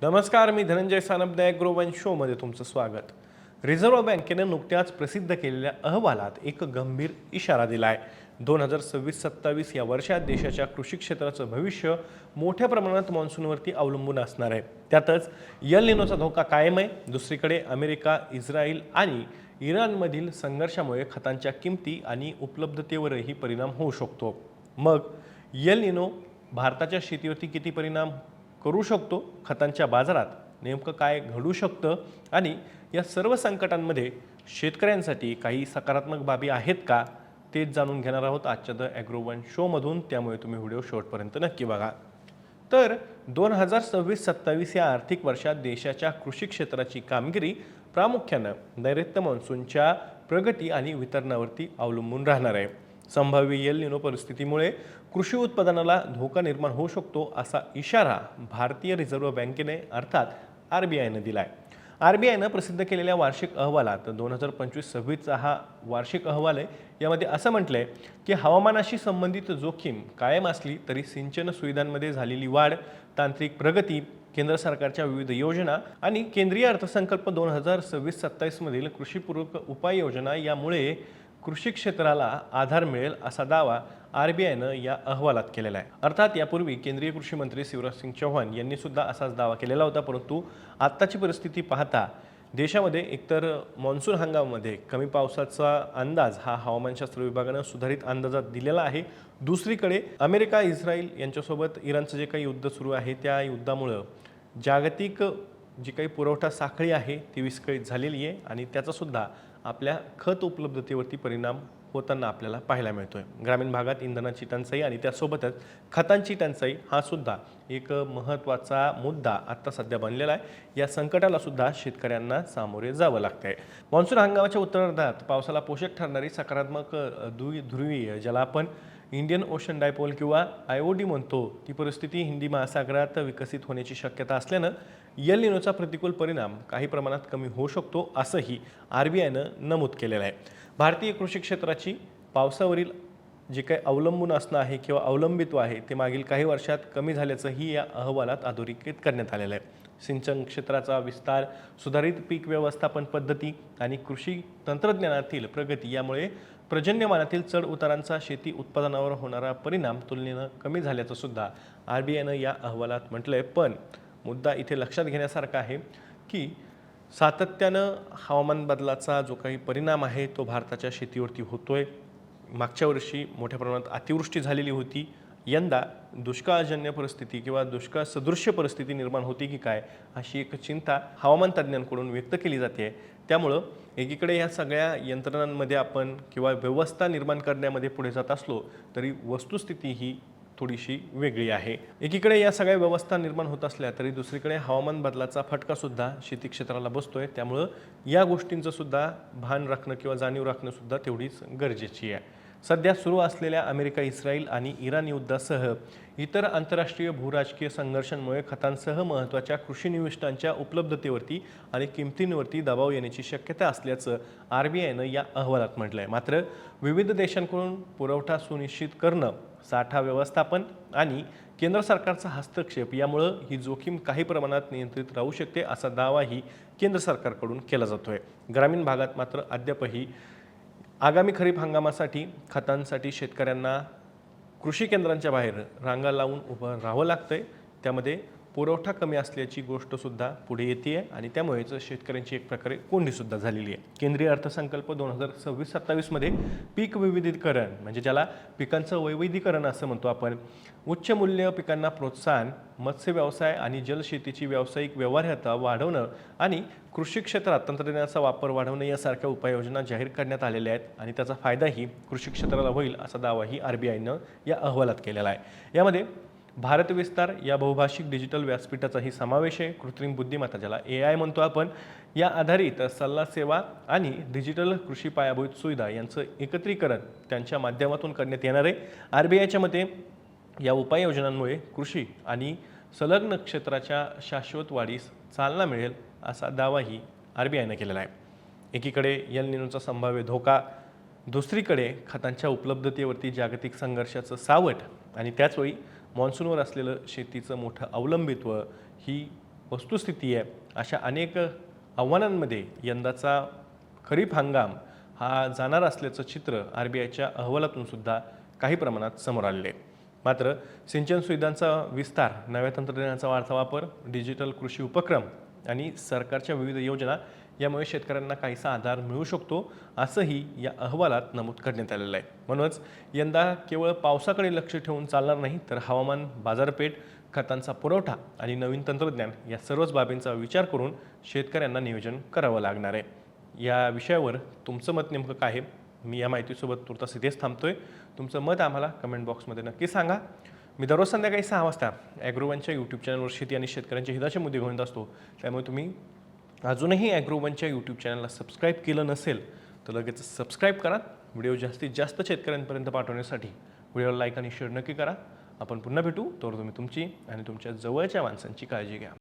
नमस्कार, मी धनंजय सानप ॲग्रोवन शोमध्ये तुमचं स्वागत. रिझर्व्ह बँकेने नुकत्याच प्रसिद्ध केलेल्या अहवालात एक गंभीर इशारा दिला आहे. 2026-27 या वर्षात देशाच्या कृषी क्षेत्राचं भविष्य मोठ्या प्रमाणात मान्सूनवरती अवलंबून असणार आहे. त्यातच यल निनोचा धोका कायम आहे. दुसरीकडे अमेरिका, इस्रायल आणि इराणमधील संघर्षामुळे खतांच्या किमती आणि उपलब्धतेवरही परिणाम होऊ शकतो. मग यल निनो भारताच्या शेतीवरती किती परिणाम करू शकतो, खतांच्या बाजारात नेमकं काय घडू शकतं आणि या सर्व संकटांमध्ये शेतकऱ्यांसाठी काही सकारात्मक बाबी आहेत का, तेच जाणून घेणार आहोत आजच्या द ॲग्रोवन शोमधून. त्यामुळे तुम्ही व्हिडिओ शेवटपर्यंत नक्की बघा. तर 2026-27 या आर्थिक वर्षात देशाच्या कृषी क्षेत्राची कामगिरी प्रामुख्यानं नैऋत्य मान्सूनच्या प्रगती आणि वितरणावरती अवलंबून राहणार आहे. संभाव्य यल निनो परिस्थितीमुळे कृषी उत्पादनाला धोका निर्माण होऊ शकतो असा इशारा भारतीय रिझर्व्ह बँकेने अर्थात RBIने दिलाय. RBIनं प्रसिद्ध केलेल्या वार्षिक अहवालात 2025-26चा हा वार्षिक अहवाल आहे. यामध्ये असं म्हटलंय की हवामानाशी संबंधित जोखीम कायम असली तरी सिंचन सुविधांमध्ये झालेली वाढ, तांत्रिक प्रगती, केंद्र सरकारच्या विविध योजना आणि केंद्रीय अर्थसंकल्प 2026-27 मधील कृषीपूरक उपाययोजना यामुळे कृषी क्षेत्राला आधार मिळेल असा दावा RBIनं या अहवालात केलेला आहे. अर्थात यापूर्वी केंद्रीय कृषी मंत्री शिवराज सिंग चौहान यांनी सुद्धा असाच दावा केलेला होता. परंतु आत्ताची परिस्थिती पाहता देशामध्ये एकतर मान्सून हंगामामध्ये कमी पावसाचा अंदाज हा हवामानशास्त्र विभागानं सुधारित अंदाजात दिलेला आहे. दुसरीकडे अमेरिका, इस्रायल यांच्यासोबत इराणचं जे काही युद्ध सुरू आहे त्या युद्धामुळं जागतिक जी काही पुरवठा साखळी आहे ती विस्कळीत झालेली आहे आणि त्याचासुद्धा आपल्या खत उपलब्धतेवरती परिणाम होताना आपल्याला पाहायला मिळतोय. ग्रामीण भागात इंधनाची टंचाई आणि त्यासोबतच खतांची टंचाई हा सुद्धा एक महत्त्वाचा मुद्दा आत्ता सध्या बनलेला आहे. या संकटाला सुद्धा शेतकऱ्यांना सामोरे जावं लागतंय. मान्सून हंगामाच्या उत्तरार्धात पावसाला पोषक ठरणारी सकारात्मक ध्रुवीय ज्याला आपण इंडियन ओशन डायपोल किंवा IOD म्हणतो ती परिस्थिती हिंदी महासागरात विकसित होण्याची शक्यता असल्यानं यल निनोचा प्रतिकूल परिणाम काही प्रमाणात कमी होऊ शकतो असंही RBIनं नमूद केलेलं आहे. भारतीय कृषी क्षेत्राची पावसावरील जे काही अवलंबून असणं आहे किंवा अवलंबित्व आहे ते मागील काही वर्षात कमी झाल्याचंही या अहवालात अधोरेखित करण्यात आलेलं आहे. सिंचन क्षेत्राचा विस्तार, सुधारित पीक व्यवस्थापन पद्धती आणि कृषी तंत्रज्ञानातील प्रगती यामुळे पर्जन्यमानातील चढ उतारांचा शेती उत्पादनावर होणारा परिणाम तुलनेनं कमी झाल्याचं सुद्धा RBIनं या अहवालात म्हटलंय. पण मुद्दा इथे लक्षात घेण्यासारखा आहे की सातत्यानं हवामान बदलाचा जो काही परिणाम आहे तो भारताच्या शेतीवरती होतोय. मागच्या वर्षी मोठ्या प्रमाणात अतिवृष्टी झालेली होती. यंदा दुष्काळजन्य परिस्थिती किंवा दुष्काळ सदृश्य परिस्थिती निर्माण होती की काय अशी एक चिंता हवामान तज्ज्ञांकडून व्यक्त केली जाते. त्यामुळं एकीकडे या सगळ्या यंत्रणांमध्ये आपण किंवा व्यवस्था निर्माण करण्यामध्ये पुढे जात असलो तरी वस्तुस्थिती ही थोडीशी वेगळी आहे. एकीकडे या सगळ्या व्यवस्था निर्माण होत असल्या तरी दुसरीकडे हवामान बदलाचा फटकासुद्धा शेती क्षेत्राला बसतोय. त्यामुळं या गोष्टींचं सुद्धा भान राखणं किंवा जाणीव राखणं सुद्धा तेवढीच गरजेची आहे. सध्या सुरू असलेल्या अमेरिका, इस्रायल आणि इराण युद्धासह इतर आंतरराष्ट्रीय भूराजकीय संघर्षांमुळे खतांसह महत्त्वाच्या कृषी निविष्ठांच्या उपलब्धतेवरती आणि किमतींवरती दबाव येण्याची शक्यता असल्याचं RBIनं या अहवालात म्हटलं आहे. मात्र विविध देशांकडून पुरवठा सुनिश्चित करणं, साठा व्यवस्थापन आणि केंद्र सरकारचा हस्तक्षेप यामुळं ही जोखीम काही प्रमाणात नियंत्रित राहू शकते असा दावाही केंद्र सरकारकडून केला जातोय. ग्रामीण भागात मात्र अद्यापही आगामी खरीप हंगामासाठी खतांसाठी शेतकऱ्यांना कृषी केंद्रांच्या बाहेर रांगा लावून उभं राहावं लागतंय. त्यामध्ये पुरवठा कमी असल्याची गोष्टसुद्धा पुढे येते आणि त्यामुळेच शेतकऱ्यांची एक प्रकारे कोंडीसुद्धा झालेली आहे. केंद्रीय अर्थसंकल्प 2026-27 मध्ये पीक विविधीकरण म्हणजे ज्याला पिकांचं वैविधीकरण असं म्हणतो आपण, उच्च मूल्य पिकांना प्रोत्साहन, मत्स्य व्यवसाय आणि जलशेतीची व्यावसायिक व्यवहार्यता वाढवणं आणि कृषी क्षेत्रात तंत्रज्ञानाचा वापर वाढवणं यासारख्या उपाययोजना जाहीर करण्यात आलेल्या आहेत आणि त्याचा फायदाही कृषी क्षेत्राला होईल असा दावाही RBIनं या अहवालात केलेला आहे. यामध्ये भारत विस्तार या बहुभाषिक डिजिटल व्यासपीठाचाही समावेश आहे. कृत्रिम बुद्धिमत्ता ज्याला AI म्हणतो आपण, या आधारित सल्ला सेवा आणि डिजिटल कृषी पायाभूत सुविधा यांचं एकत्रीकरण त्यांच्या माध्यमातून करण्यात येणार आहे. RBIच्या मते या उपाययोजनांमुळे कृषी आणि संलग्न क्षेत्राच्या शाश्वत वाढीस चालना मिळेल असा दावाही RBIनं केलेला आहे. एकीकडे यल निनोचा संभाव्य धोका, दुसरीकडे खतांच्या उपलब्धतेवरती जागतिक संघर्षाचं सावट आणि त्याचवेळी मान्सूनवर असलेलं शेतीचं मोठं अवलंबित्व ही वस्तुस्थिती आहे, अशा अनेक आव्हानांमध्ये यंदाचा खरीप हंगाम हा जाणार असल्याचं चित्र RBIच्या अहवालातून सुद्धा काही प्रमाणात समोर आलेले आहे. मात्र सिंचन सुविधांचा विस्तार, नव्या तंत्रज्ञानाचा वाढता वापर, डिजिटल कृषी उपक्रम आणि सरकारच्या विविध योजना यामुळे शेतकऱ्यांना काहीसा आधार मिळू शकतो, असंही या अहवालात नमूद करण्यात आलेलं आहे. म्हणूनच यंदा केवळ पावसाकडे लक्ष ठेवून चालणार नाही, तर हवामान, बाजारपेठ, खतांचा पुरवठा आणि नवीन तंत्रज्ञान या सर्वच बाबींचा विचार करून शेतकऱ्यांना नियोजन करावं लागणार आहे. या विषयावर तुमचं मत नेमकं काय आहे? मी या माहितीसोबत तुर्तास इथेच थांबतोय. तुमचं मत आम्हाला कमेंट बॉक्समध्ये नक्की सांगा. मी दररोज संध्याकाळी 6 वाजता ॲग्रोवनच्या यूट्यूब चॅनलवर शेती आणि शेतकऱ्यांच्या हिताचे मुद्दे घेऊन असतो. त्यामुळे तुम्ही अजूनही ॲग्रोवनच्या यूट्यूब चॅनलला सबस्क्राईब केलं नसेल तर लगेच सबस्क्राईब करा. व्हिडिओ जास्तीत जास्त शेतकऱ्यांपर्यंत पाठवण्यासाठी व्हिडिओला लाईक आणि शेअर नक्की करा. आपण पुन्हा भेटू. तर तुम्ही तुमची आणि तुमच्या जवळच्या माणसांची काळजी घ्या.